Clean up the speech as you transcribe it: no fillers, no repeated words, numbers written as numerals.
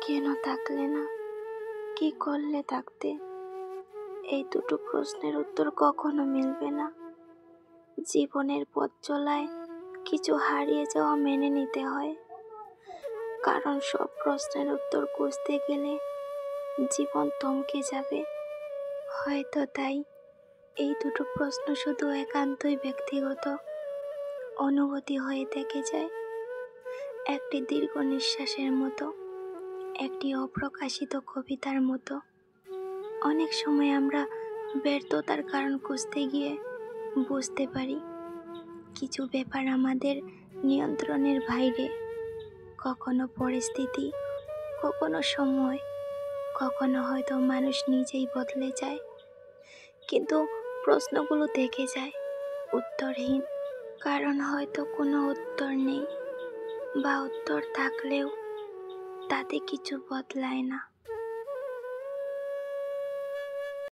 কেন থাকলে না, কি করলে থাকতে? এই দুটো প্রশ্নের উত্তর কখনো মিলবে না। জীবনের পথ চলায় কিছু হারিয়ে যাওয়া মেনে নিতে হয়, কারণ সব প্রশ্নের উত্তর খুঁজতে গেলে জীবন থমকে যাবে। হয়তো তাই এই দুটো প্রশ্ন শুধু একান্তই ব্যক্তিগত অনুভূতি হয়ে থেকে যায়, একটি দীর্ঘ নিঃশ্বাসের মতো, একটি অপ্রকাশিত কবিতার মতো। অনেক সময় আমরা ব্যর্থতার কারণ খুঁজতে গিয়ে বুঝতে পারি কিছু ব্যাপার আমাদের নিয়ন্ত্রণের বাইরে। কখনো পরিস্থিতি, কখনো সময়, কখনো হয়তো মানুষ নিজেই বদলে যায়, কিন্তু প্রশ্নগুলো থেকে যায় উত্তরহীন। কারণ হয়তো কোনো উত্তর নেই, বা উত্তর থাকলেও তাতে কিছু বদলায় না।